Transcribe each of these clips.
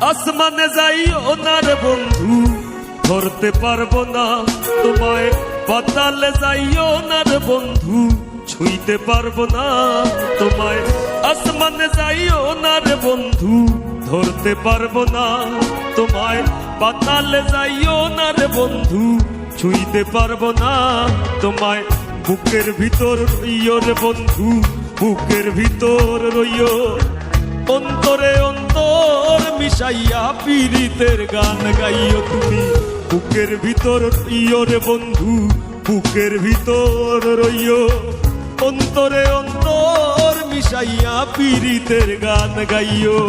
আসমানে যাইও না রে বন্ধু, ধরতে পারবো না তোমায়। পাতালে যাইও না রে বন্ধু, ছুঁইতে পারবো না তোমায়। আসমানে যাইও না রে বন্ধু, ধরতে পারবো না তোমায়। পাতালে যাইও না রে বন্ধু, ছুঁইতে পারবো না তোমায়। বুকের ভিতর রইও রে বন্ধু, বুকের ভিতর রইও। অন্তরে অন্তর মিশাইয়া পীড়িতের গান গাইও তুমি। বুকের ভিতর রইও রে বন্ধু, বুকের ভিতর রইও। অন্তরে অন্তর মিশাইয়া পীড়িতের গান গাইও।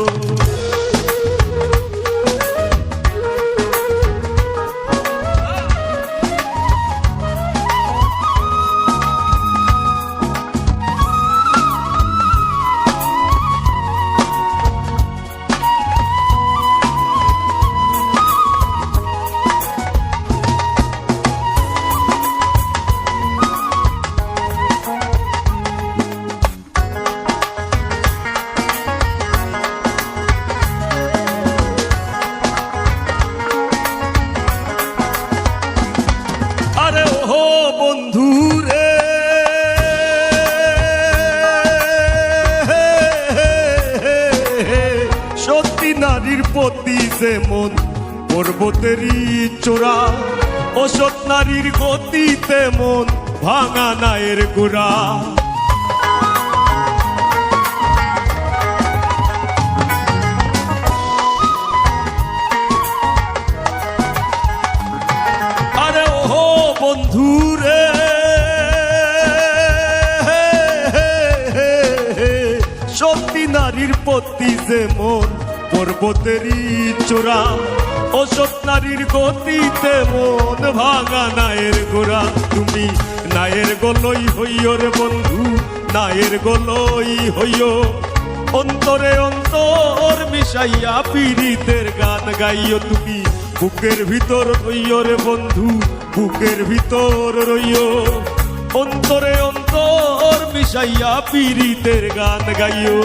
বন্ধু রে সত্যি নারীর প্রতি যেমন পর্বতেরই চূড়া, অসৎ নারীর গতি তেমন ভাঙা নায়ের গোড়া। আরে ও বন্ধু রে সত্যি নারীর প্রতি যেমন পর্বতেরই চূড়া, অসৎ নারীর গতি তেমন ভাঙা নায়ের গোড়া। তুমি নায়ের গলই হইও রে বন্ধু, নায়ের গলই হইও। অন্তরে অন্তর মিশাইয়া পীড়িতের গান গাইও তুমি। বুকের ভিতর রইও রে বন্ধু, বুকের ভিতর রইও। অন্তরে অন্তর মিশাইয়া পীড়িতের গান গাইও।